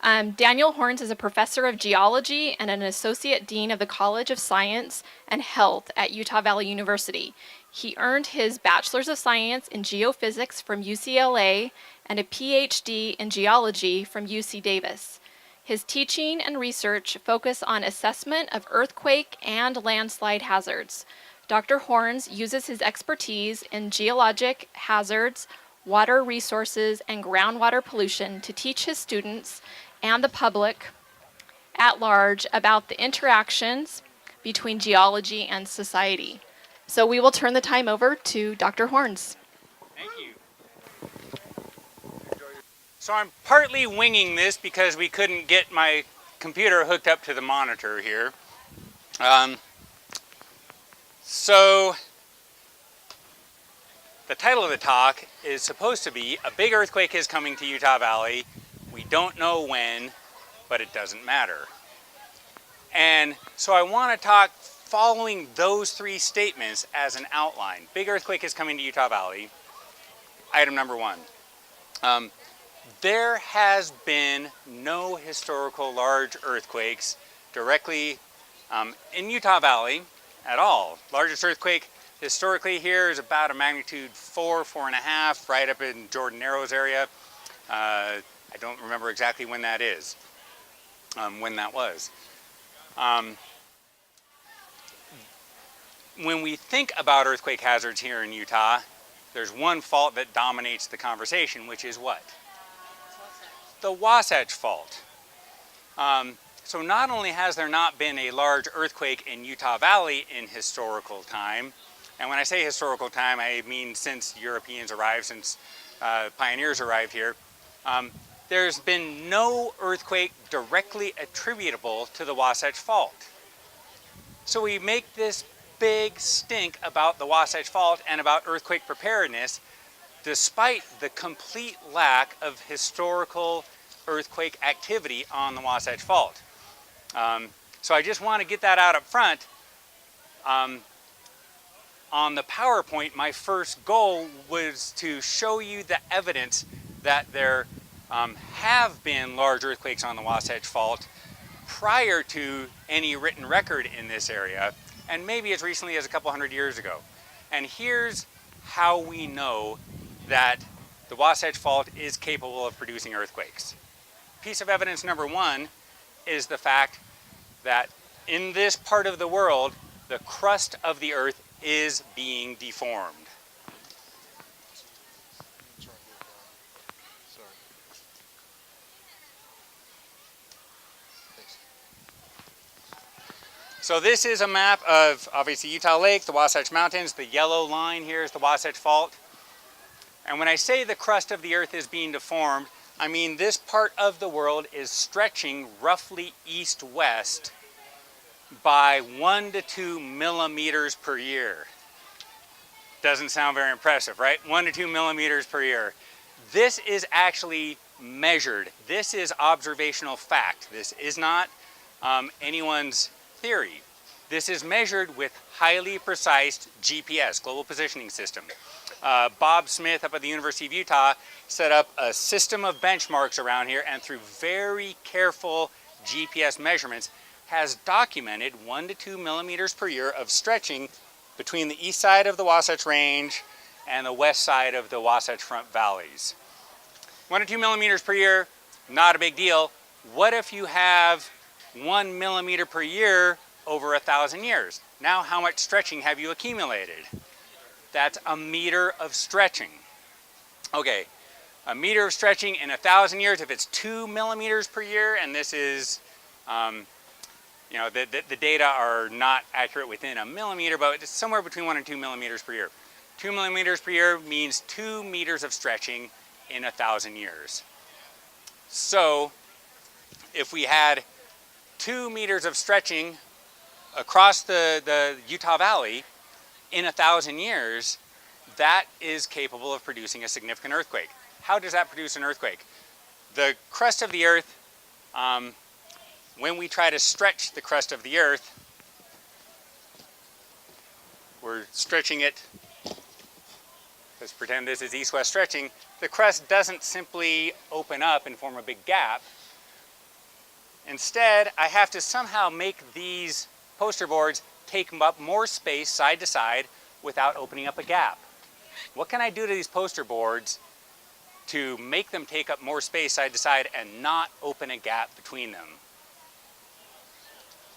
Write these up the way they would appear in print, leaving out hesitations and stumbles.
Daniel Horns is a professor of geology and an associate dean of the College of Science and Health at Utah Valley University. He earned his Bachelor's of Science in Geophysics from UCLA and a PhD in Geology from UC Davis. His teaching and research focus on assessment of earthquake and landslide hazards. Dr. Horns uses his expertise in geologic hazards, water resources, and groundwater pollution to teach his students and the public at large about the interactions between geology and society. So we will turn the time over to Dr. Horns. Thank you. So I'm partly winging this because we couldn't get my computer hooked up to the monitor here. So the title of the talk is supposed to be "A Big Earthquake is Coming to Utah Valley. We don't know when, but it doesn't matter." And so I want to talk following those three statements as an outline. Big earthquake is coming to Utah Valley. Item number one. There has been no historical large earthquakes directly in Utah Valley at all. Largest earthquake historically here is about a magnitude 4, 4.5, right up in Jordan Narrows area. I don't remember exactly when that is, when that was. When we think about earthquake hazards here in Utah, there's one fault that dominates the conversation, which is what? The Wasatch Fault. So not only has there not been a large earthquake in Utah Valley in historical time, and when I say historical time, I mean since Europeans arrived, since pioneers arrived here, there's been no earthquake directly attributable to the Wasatch Fault. So we make this big stink about the Wasatch Fault and about earthquake preparedness, despite the complete lack of historical earthquake activity on the Wasatch Fault. So I just want to get that out up front. On the PowerPoint, my first goal was to show you the evidence that there have been large earthquakes on the Wasatch Fault prior to any written record in this area, and maybe as recently as a couple hundred years ago. And here's how we know that the Wasatch Fault is capable of producing earthquakes. Piece of evidence number one is the fact that in this part of the world, the crust of the earth is being deformed. So this is a map of, obviously, Utah Lake, the Wasatch Mountains. The yellow line here is the Wasatch Fault. And when I say the crust of the earth is being deformed, I mean this part of the world is stretching roughly east-west by 1 to 2 millimeters per year. Doesn't sound very impressive, right? 1 to 2 millimeters per year. This is actually measured. This is observational fact. This is not anyone's theory. This is measured with highly precise GPS, Global Positioning System. Bob Smith up at the University of Utah set up a system of benchmarks around here, and through very careful GPS measurements has documented 1 to 2 millimeters per year of stretching between the east side of the Wasatch Range and the west side of the Wasatch Front Valleys. 1 to 2 millimeters per year, not a big deal. What if you have 1 millimeter per year over 1,000 years? Now how much stretching have you accumulated? That's a meter of stretching. Okay, a meter of stretching in 1,000 years, if it's 2 millimeters per year, and this is, you know, the data are not accurate within a millimeter, but it's somewhere between 1 and 2 millimeters per year. 2 millimeters per year means 2 meters of stretching in 1,000 years. So if we had 2 meters of stretching across the Utah Valley in 1,000 years, that is capable of producing a significant earthquake. How does that produce an earthquake? The crust of the earth, when we try to stretch the crust of the earth, we're stretching it, let's pretend this is east-west stretching, the crust doesn't simply open up and form a big gap. Instead, I have to somehow make these poster boards take up more space side to side without opening up a gap. What can I do to these poster boards to make them take up more space side to side and not open a gap between them?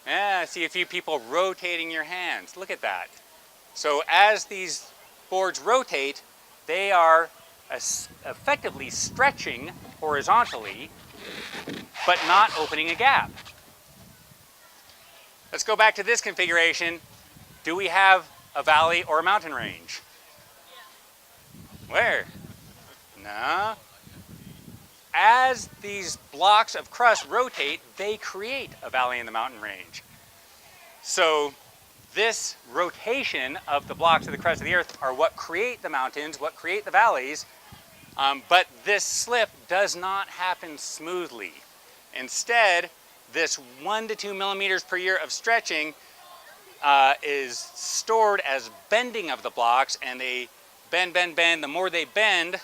Yeah, I see a few people rotating your hands. Look at that. So as these boards rotate, they are effectively stretching horizontally, but not opening a gap. Let's go back to this configuration. Do we have a valley or a mountain range? Yeah. Where? No. As these blocks of crust rotate, they create a valley in the mountain range. So this rotation of the blocks of the crust of the earth are what create the mountains, what create the valleys, but this slip does not happen smoothly. Instead, this 1 to 2 millimeters per year of stretching is stored as bending of the blocks, and they bend, bend, bend. The more they bend,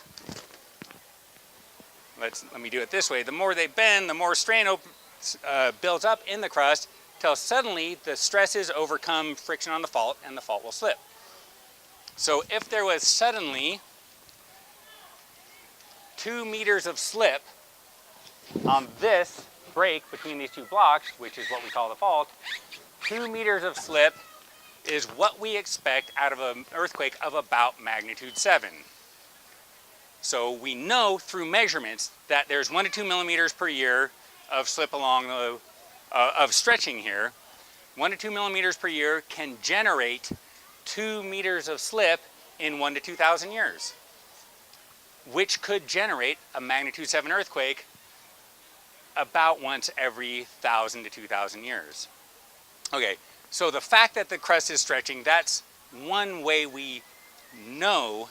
let me do it this way. The more they bend, the more strain builds up in the crust, till suddenly the stresses overcome friction on the fault, and the fault will slip. So if there was suddenly 2 meters of slip on this break between these two blocks, which is what we call the fault, 2 meters of slip is what we expect out of an earthquake of about magnitude 7. So we know through measurements that there's 1 to 2 millimeters per year of slip along the, of stretching here. 1 to 2 millimeters per year can generate 2 meters of slip in 1 to 2,000 years, which could generate a magnitude 7 earthquake about once every 1,000 to 2,000 years. Okay, so the fact that the crust is stretching, that's one way we know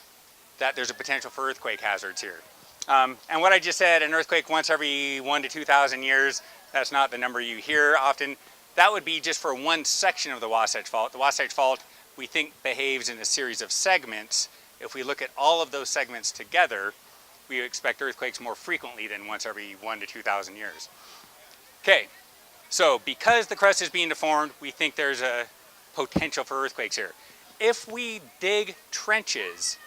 that there's a potential for earthquake hazards here. And what I just said, an earthquake once every 1 to 2,000 years, that's not the number you hear often. That would be just for one section of the Wasatch Fault. The Wasatch Fault, we think, behaves in a series of segments. If we look at all of those segments together, we expect earthquakes more frequently than once every 1 to 2,000 years. Okay, so because the crust is being deformed, we think there's a potential for earthquakes here. If we dig trenches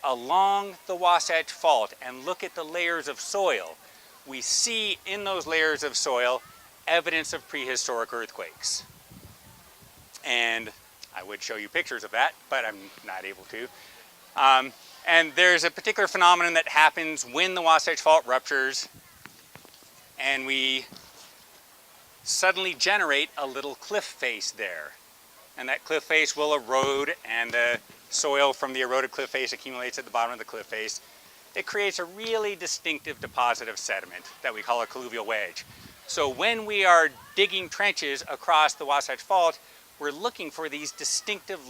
along the Wasatch Fault and look at the layers of soil, we see in those layers of soil evidence of prehistoric earthquakes. And I would show you pictures of that, but I'm not able to. And there's a particular phenomenon that happens when the Wasatch Fault ruptures, and we suddenly generate a little cliff face there. And that cliff face will erode, and the soil from the eroded cliff face accumulates at the bottom of the cliff face. It creates a really distinctive deposit of sediment that we call a colluvial wedge. So when we are digging trenches across the Wasatch Fault, we're looking for these distinctive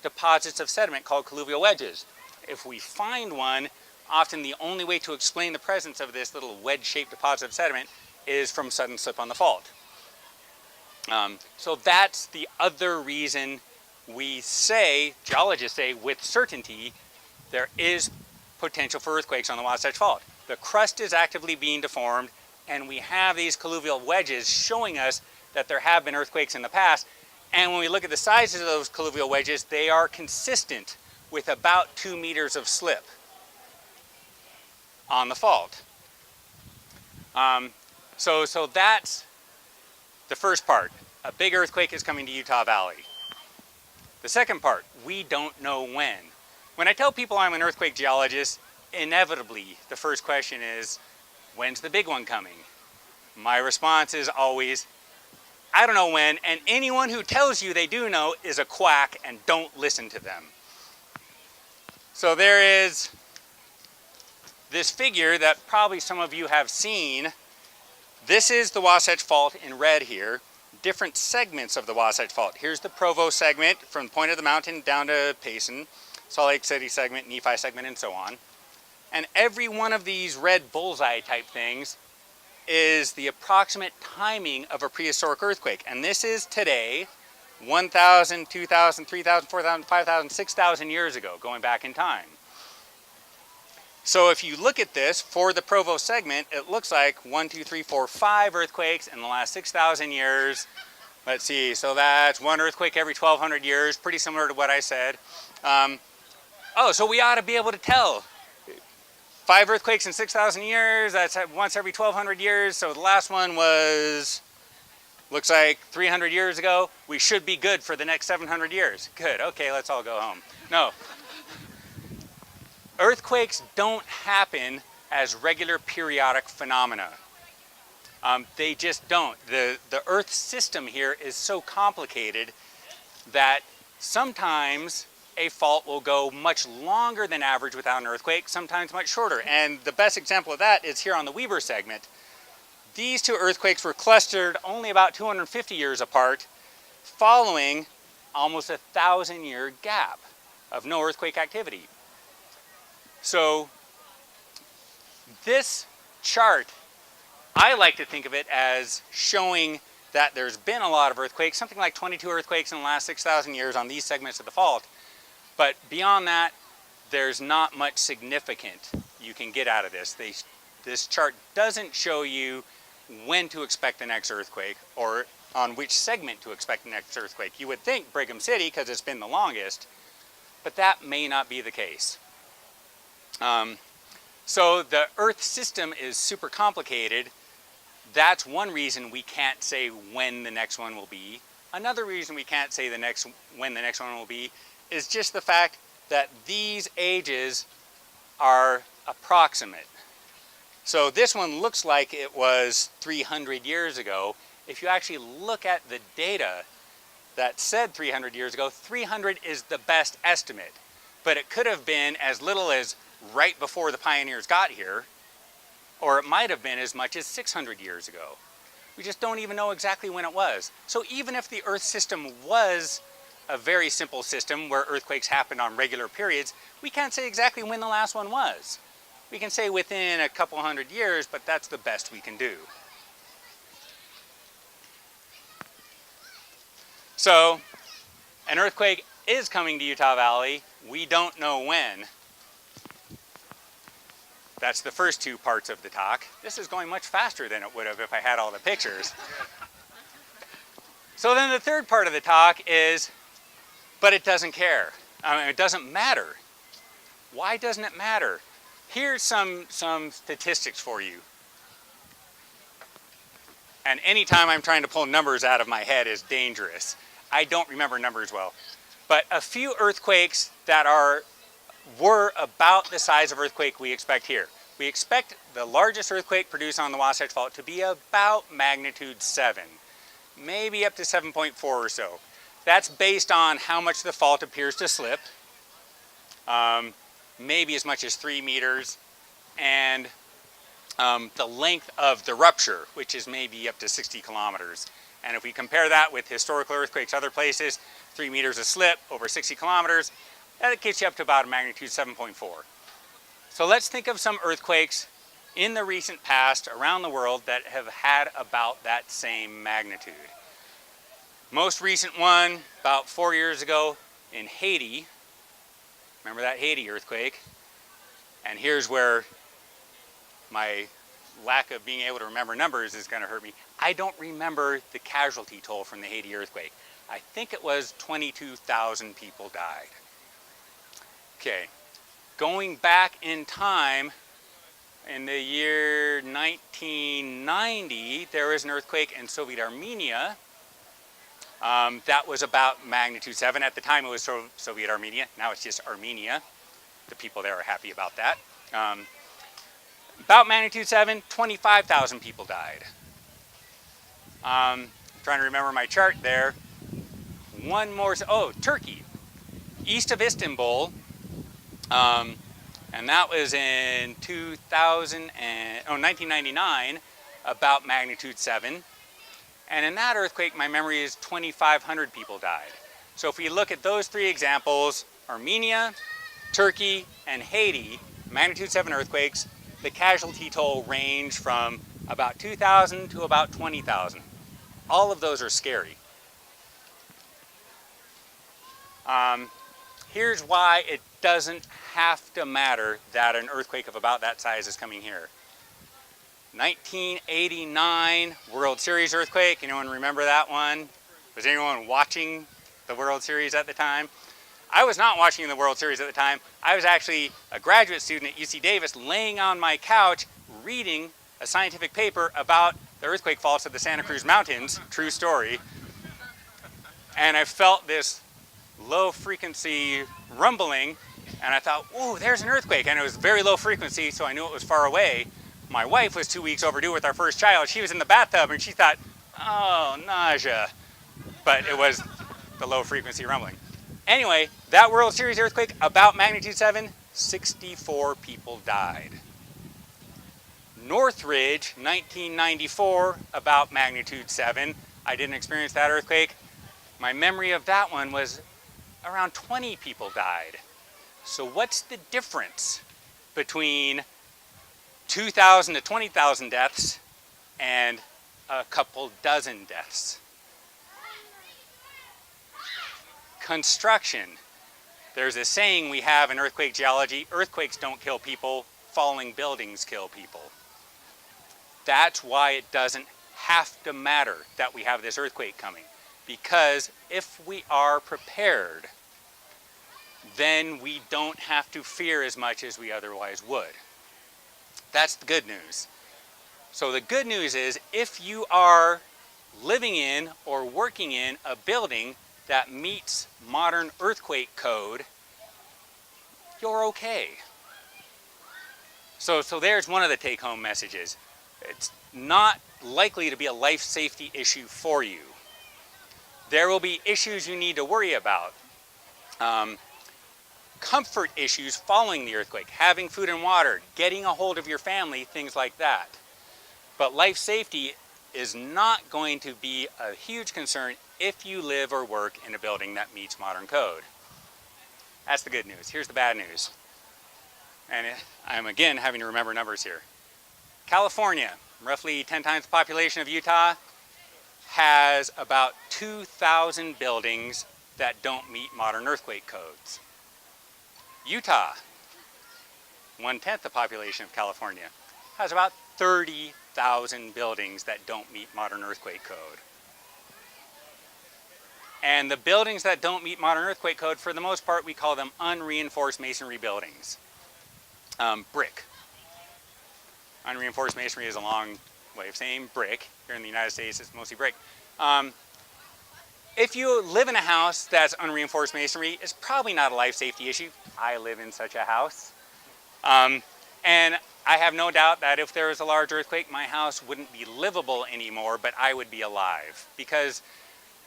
deposits of sediment called colluvial wedges. If we find one, often the only way to explain the presence of this little wedge-shaped deposit of sediment is from sudden slip on the fault. So that's the other reason we say, geologists say with certainty, there is potential for earthquakes on the Wasatch Fault. The crust is actively being deformed, and we have these colluvial wedges showing us that there have been earthquakes in the past. And when we look at the sizes of those colluvial wedges, they are consistent with about 2 meters of slip on the fault. So that's the first part. A big earthquake is coming to Utah Valley. The second part, we don't know when. When I tell people I'm an earthquake geologist, inevitably the first question is, when's the big one coming? My response is always, I don't know when, and anyone who tells you they do know is a quack, and don't listen to them. So there is this figure that probably some of you have seen. This is the Wasatch Fault in red here. Different segments of the Wasatch Fault. Here's the Provo segment from the point of the mountain down to Payson, Salt Lake City segment, Nephi segment, and so on. And every one of these red bullseye type things is the approximate timing of a prehistoric earthquake. And this is today, 1,000, 2,000, 3,000, 4,000, 5,000, 6,000 years ago, going back in time. So if you look at this, for the Provo segment, it looks like 1, 2, 3, 4, 5 earthquakes in the last 6,000 years. Let's see, so that's one earthquake every 1,200 years, pretty similar to what I said. So we ought to be able to tell. 5 earthquakes in 6,000 years, that's once every 1,200 years, so the last one was, looks like 300 years ago. We should be good for the next 700 years. Good, okay, let's all go home. No. Earthquakes don't happen as regular periodic phenomena. They just don't. The Earth system here is so complicated that sometimes a fault will go much longer than average without an earthquake, sometimes much shorter. And the best example of that is here on the Weber segment. These two earthquakes were clustered only about 250 years apart, following almost a 1,000-year gap of no earthquake activity. So this chart, I like to think of it as showing that there's been a lot of earthquakes, something like 22 earthquakes in the last 6,000 years on these segments of the fault. But beyond that, there's not much significant you can get out of this. This chart doesn't show you when to expect the next earthquake or on which segment to expect the next earthquake. You would think Brigham City because it's been the longest, but that may not be the case. So the Earth system is super complicated. That's one reason we can't say when the next one will be. Another reason we can't say when the next one will be is just the fact that these ages are approximate. So this one looks like it was 300 years ago. If you actually look at the data that said 300 years ago, 300 is the best estimate. But it could have been as little as right before the pioneers got here, or it might have been as much as 600 years ago. We just don't even know exactly when it was. So even if the Earth system was a very simple system where earthquakes happened on regular periods, we can't say exactly when the last one was. We can say within a couple hundred years, but that's the best we can do. So an earthquake is coming to Utah Valley. We don't know when. That's the first two parts of the talk. This is going much faster than it would have if I had all the pictures. So then the third part of the talk is, but it doesn't care. It doesn't matter. Why doesn't it matter? Here's some statistics for you. And anytime I'm trying to pull numbers out of my head is dangerous. I don't remember numbers well. But a few earthquakes that were about the size of earthquake we expect here. We expect the largest earthquake produced on the Wasatch Fault to be about magnitude 7, maybe up to 7.4 or so. That's based on how much the fault appears to slip, maybe as much as 3 meters, and the length of the rupture, which is maybe up to 60 kilometers. And if we compare that with historical earthquakes other places, 3 meters of slip over 60 kilometers, that gets you up to about a magnitude 7.4. So let's think of some earthquakes in the recent past around the world that have had about that same magnitude. Most recent one, about 4 years ago in Haiti. Remember that Haiti earthquake? And here's where my lack of being able to remember numbers is going to hurt me. I don't remember the casualty toll from the Haiti earthquake. I think it was 22,000 people died. Okay, going back in time, in the year 1990, there was an earthquake in Soviet Armenia. That was about magnitude 7. At the time it was Soviet Armenia, now it's just Armenia. The people there are happy about that. About magnitude 7, 25,000 people died. Trying to remember my chart there. One more, Turkey, east of Istanbul. And that was in 1999, about magnitude 7. And in that earthquake, my memory is 2,500 people died. So if we look at those three examples, Armenia, Turkey, and Haiti, magnitude 7 earthquakes, the casualty toll ranged from about 2,000 to about 20,000. All of those are scary. Here's why it doesn't have to matter that an earthquake of about that size is coming here. 1989 World Series earthquake. Anyone remember that one? Was anyone watching the World Series at the time? I was not watching the World Series at the time. I was actually a graduate student at UC Davis laying on my couch reading a scientific paper about the earthquake faults of the Santa Cruz Mountains, true story. And I felt this low frequency rumbling, and I thought, ooh, there's an earthquake. And it was very low frequency, so I knew it was far away. My wife was 2 weeks overdue with our first child. She was in the bathtub and she thought, oh, nausea. But it was the low frequency rumbling. Anyway, that World Series earthquake, about magnitude 7, 64 people died. Northridge, 1994, about magnitude 7. I didn't experience that earthquake. My memory of that one was around 20 people died. So what's the difference between 2,000 to 20,000 deaths and a couple dozen deaths? Construction. There's a saying we have in earthquake geology, earthquakes don't kill people, falling buildings kill people. That's why it doesn't have to matter that we have this earthquake coming. Because if we are prepared, then we don't have to fear as much as we otherwise would. That's the good news. So the good news is if you are living in or working in a building that meets modern earthquake code, you're okay. So there's one of the take-home messages. It's not likely to be a life safety issue for you. There will be issues you need to worry about. Comfort issues following the earthquake, having food and water, getting a hold of your family, things like that. But life safety is not going to be a huge concern if you live or work in a building that meets modern code. That's the good news. Here's the bad news. And I'm again having to remember numbers here. California, roughly 10 times the population of Utah, has about 2,000 buildings that don't meet modern earthquake codes. Utah, 1/10 the population of California, has about 30,000 buildings that don't meet modern earthquake code. And the buildings that don't meet modern earthquake code, for the most part, we call them unreinforced masonry buildings. Brick. Unreinforced masonry is a long way of saying brick. Here in the United States, it's mostly brick. If you live in a house that's unreinforced masonry, it's probably not a life safety issue. I live in such a house. And I have no doubt that if there was a large earthquake, my house wouldn't be livable anymore, but I would be alive. Because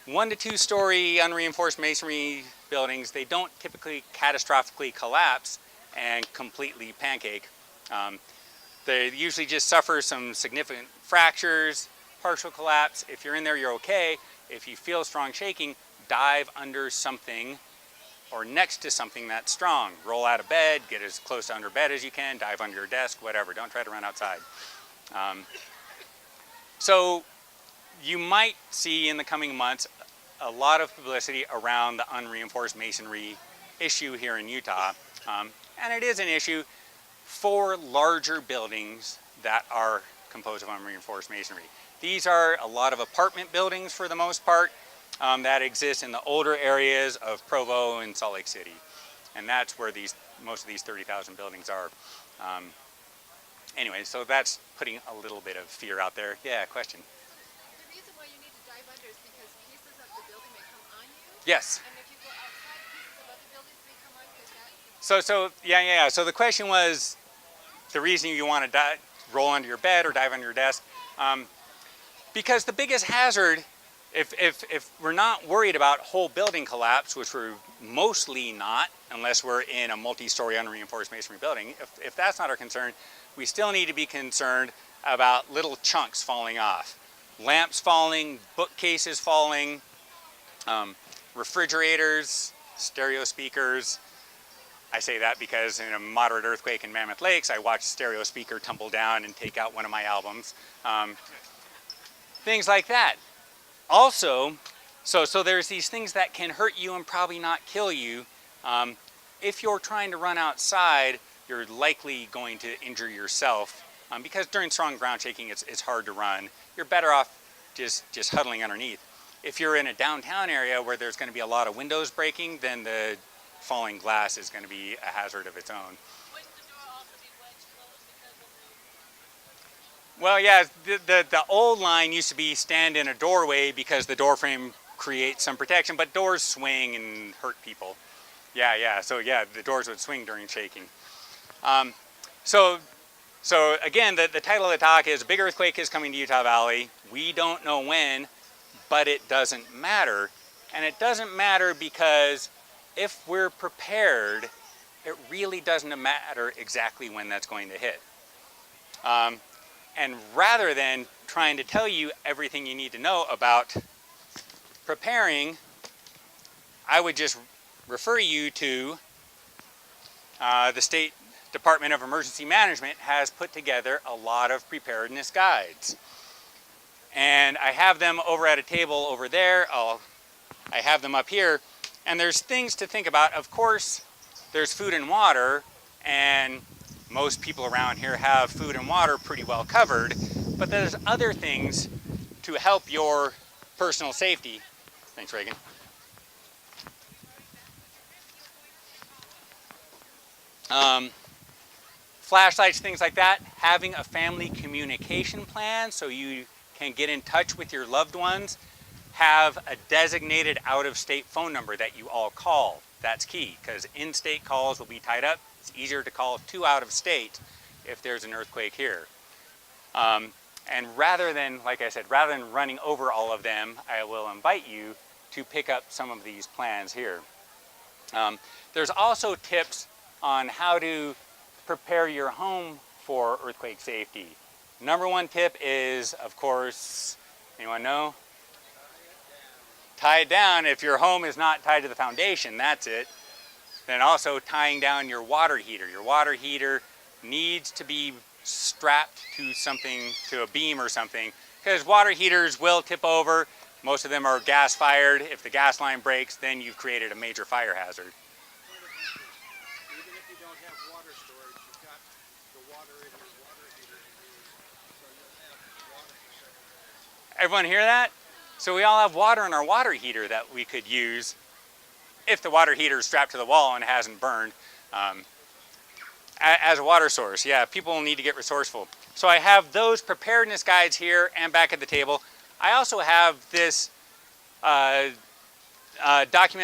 1 to 2 story unreinforced masonry buildings, they don't typically catastrophically collapse and completely pancake. They usually just suffer some significant fractures, partial collapse. If you're in there, you're okay. If you feel strong shaking, dive under something or next to something that's strong. Roll out of bed, get as close to under bed as you can, dive under your desk, whatever. Don't try to run outside. So you might see in the coming months a lot of publicity around the unreinforced masonry issue here in Utah. And it is an issue for larger buildings that are composed of unreinforced masonry. These are a lot of apartment buildings for the most part that exist in the older areas of Provo and Salt Lake City. And that's where most of these 30,000 buildings are. Anyway, so that's putting a little bit of fear out there. Yeah, question? The reason why you need to dive under is because pieces of the building may come on you. Yes. And if you go outside, pieces of other buildings may come on you. So the question was the reason you want to roll under your bed or dive under your desk. Because the biggest hazard, if we're not worried about whole building collapse, which we're mostly not, unless we're in a multi-story unreinforced masonry building, if that's not our concern, we still need to be concerned about little chunks falling off. Lamps falling, bookcases falling, refrigerators, stereo speakers. I say that because in a moderate earthquake in Mammoth Lakes, I watched a stereo speaker tumble down and take out one of my albums. Things like that. Also, so there's these things that can hurt you and probably not kill you. if you're trying to run outside, you're likely going to injure yourself because during strong ground shaking, it's hard to run. You're better off just huddling underneath. If you're in a downtown area where there's going to be a lot of windows breaking, then the falling glass is going to be a hazard of its own. Wouldn't the door also be wedged closed because of the... Well, yeah, the old line used to be stand in a doorway because the door frame creates some protection, but doors swing and hurt people. Yeah, so yeah, the doors would swing during shaking. So again, the title of the talk is "A Big Earthquake is Coming to Utah Valley." We don't know when, but it doesn't matter. And it doesn't matter because if we're prepared, it really doesn't matter exactly when that's going to hit. And rather than trying to tell you everything you need to know about preparing, I would just refer you to the State Department of Emergency Management has put together a lot of preparedness guides. And I have them over at a table over there. I have them up here. And there's things to think about. Of course, there's food and water, and most people around here have food and water pretty well covered. But there's other things to help your personal safety. Thanks, Reagan. Flashlights, things like that. Having a family communication plan so you can get in touch with your loved ones. Have a designated out-of-state phone number that you all call. That's key, because in-state calls will be tied up. It's easier to call to out-of-state if there's an earthquake here. And rather than, like I said, rather than running over all of them, I will invite you to pick up some of these plans here. There's also tips on how to prepare your home for earthquake safety. Number one tip is, of course, anyone know? Tie it down. If your home is not tied to the foundation, that's it. Then also tying down your water heater. Your water heater needs to be strapped to something, to a beam or something, because water heaters will tip over. Most of them are gas fired. If the gas line breaks, then you've created a major fire hazard. Even if you don't have water storage, you've got the water in your water heater to use, so you'll have water for several days. Everyone hear that? So we all have water in our water heater that we could use if the water heater is strapped to the wall and hasn't burned as a water source. Yeah, people need to get resourceful. So I have those preparedness guides here and back at the table. I also have this document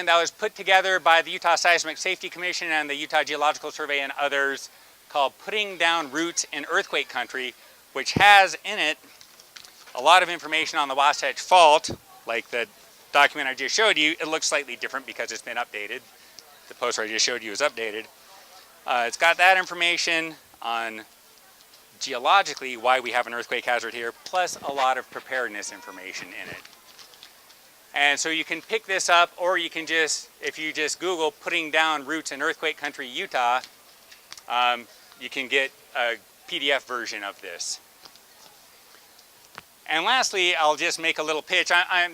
that was put together by the Utah Seismic Safety Commission and the Utah Geological Survey and others called Putting Down Roots in Earthquake Country, which has in it a lot of information on the Wasatch Fault, like the document I just showed you. It looks slightly different because it's been updated. The poster I just showed you is updated. It's got that information on geologically why we have an earthquake hazard here, plus a lot of preparedness information in it. And so you can pick this up, or you can just, if you just Google "Putting Down Roots in Earthquake Country, Utah," you can get a PDF version of this. And lastly, I'll just make a little pitch. As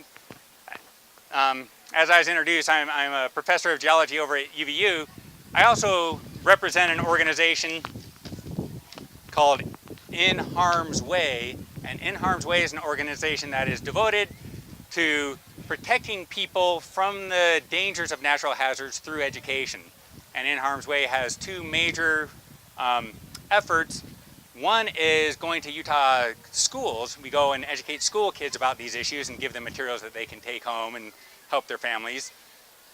I was introduced, I'm a professor of geology over at UVU. I also represent an organization called In Harm's Way. And In Harm's Way is an organization that is devoted to protecting people from the dangers of natural hazards through education. And In Harm's Way has two major efforts. One is going to Utah schools. We go and educate school kids about these issues and give them materials that they can take home and help their families.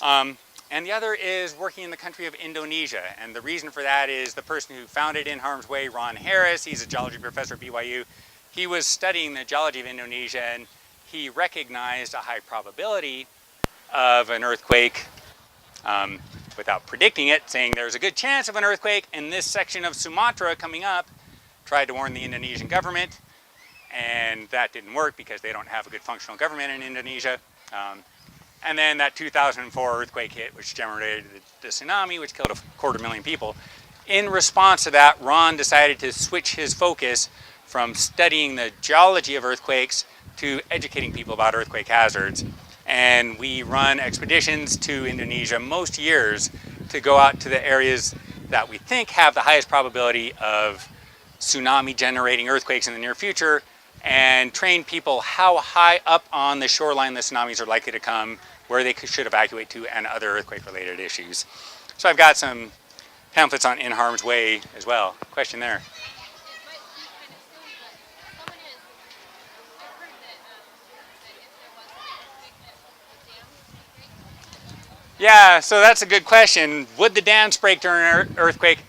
And the other is working in the country of Indonesia. And the reason for that is the person who founded In Harm's Way, Ron Harris, he's a geology professor at BYU. He was studying the geology of Indonesia, and he recognized a high probability of an earthquake without predicting it, saying there's a good chance of an earthquake in this section of Sumatra coming up. Tried to warn the Indonesian government, and that didn't work because they don't have a good functional government in Indonesia. And then that 2004 earthquake hit, which generated the tsunami, which killed 250,000 people. In response to that, Ron decided to switch his focus from studying the geology of earthquakes to educating people about earthquake hazards. And we run expeditions to Indonesia most years to go out to the areas that we think have the highest probability of tsunami generating earthquakes in the near future and train people how high up on the shoreline the tsunamis are likely to come, where they should evacuate to, and other earthquake related issues. So I've got some pamphlets on In Harm's Way as well. Question there. Yeah, so that's a good question. Would the dams break during an earthquake?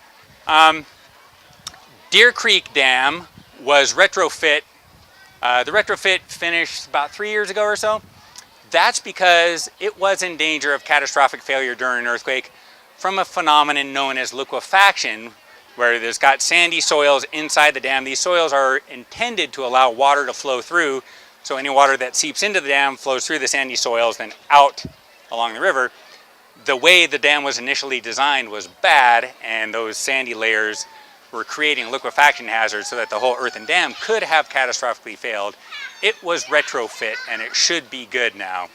Deer Creek Dam was retrofit. The retrofit finished about 3 years ago or so. That's because it was in danger of catastrophic failure during an earthquake from a phenomenon known as liquefaction, where there's got sandy soils inside the dam. These soils are intended to allow water to flow through, so any water that seeps into the dam flows through the sandy soils, then out along the river. The way the dam was initially designed was bad, and those sandy layers were creating liquefaction hazards so that the whole earthen dam could have catastrophically failed. It was retrofit, and it should be good now.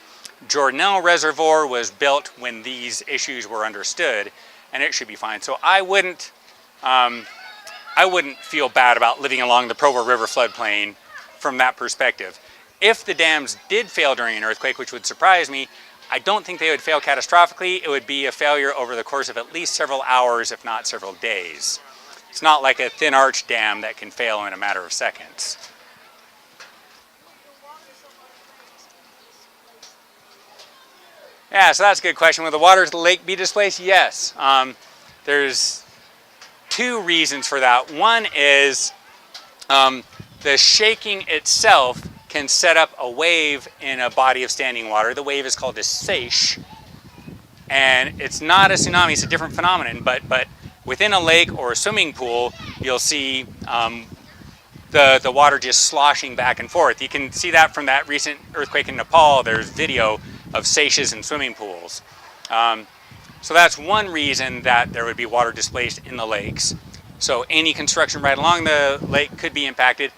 Jordanelle Reservoir was built when these issues were understood, and it should be fine. So I wouldn't feel bad about living along the Provo River floodplain from that perspective. If the dams did fail during an earthquake, which would surprise me, I don't think they would fail catastrophically. It would be a failure over the course of at least several hours, if not several days. It's not like a thin arch dam that can fail in a matter of seconds. Yeah, so that's a good question. Will the waters of the lake be displaced? Yes. There's two reasons for that. One is the shaking itself can set up a wave in a body of standing water. The wave is called a seiche, and it's not a tsunami, it's a different phenomenon, but within a lake or a swimming pool, you'll see the water just sloshing back and forth. You can see that from that recent earthquake in Nepal. There's video of seiches in swimming pools. So that's one reason that there would be water displaced in the lakes. So any construction right along the lake could be impacted.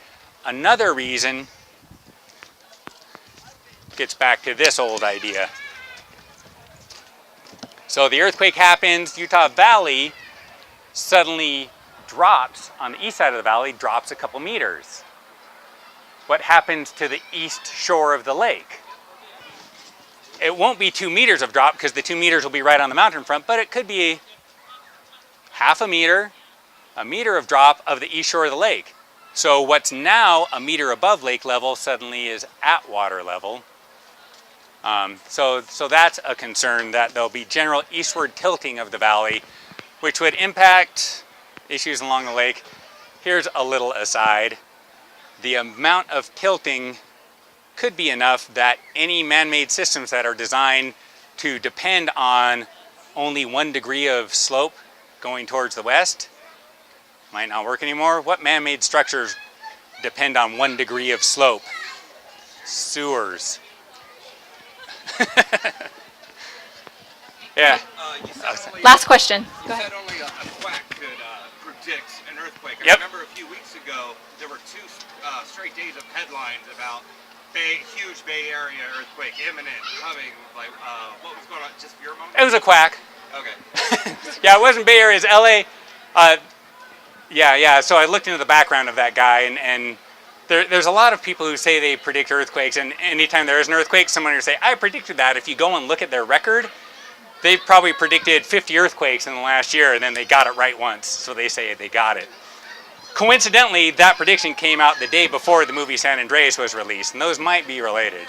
Another reason gets back to this old idea. So the earthquake happens, Utah Valley suddenly drops, on the east side of the valley, drops a couple meters. What happens to the east shore of the lake? It won't be 2 meters of drop because the 2 meters will be right on the mountain front, but it could be half a meter of drop of the east shore of the lake. So what's now a meter above lake level suddenly is at water level. So that's a concern, that there'll be general eastward tilting of the valley, which would impact issues along the lake. Here's a little aside. The amount of tilting could be enough that any man-made systems that are designed to depend on only 1 degree of slope going towards the west might not work anymore. What man-made structures depend on 1 degree of slope? Sewers. Yeah. Last question. You said only a quack could predict an earthquake. I Yep. remember a few weeks ago, there were 2 straight days of headlines about huge Bay Area earthquake imminent, coming. Like, what was going on? Just fear mongering? It was a quack. Okay. Yeah, it wasn't Bay Area, it's LA. Yeah. So I looked into the background of that guy, and there's a lot of people who say they predict earthquakes, and anytime there is an earthquake, someone will say, I predicted that. If you go and look at their record, they've probably predicted 50 earthquakes in the last year, and then they got it right once, so they say they got it. Coincidentally, that prediction came out the day before the movie San Andreas was released, and those might be related.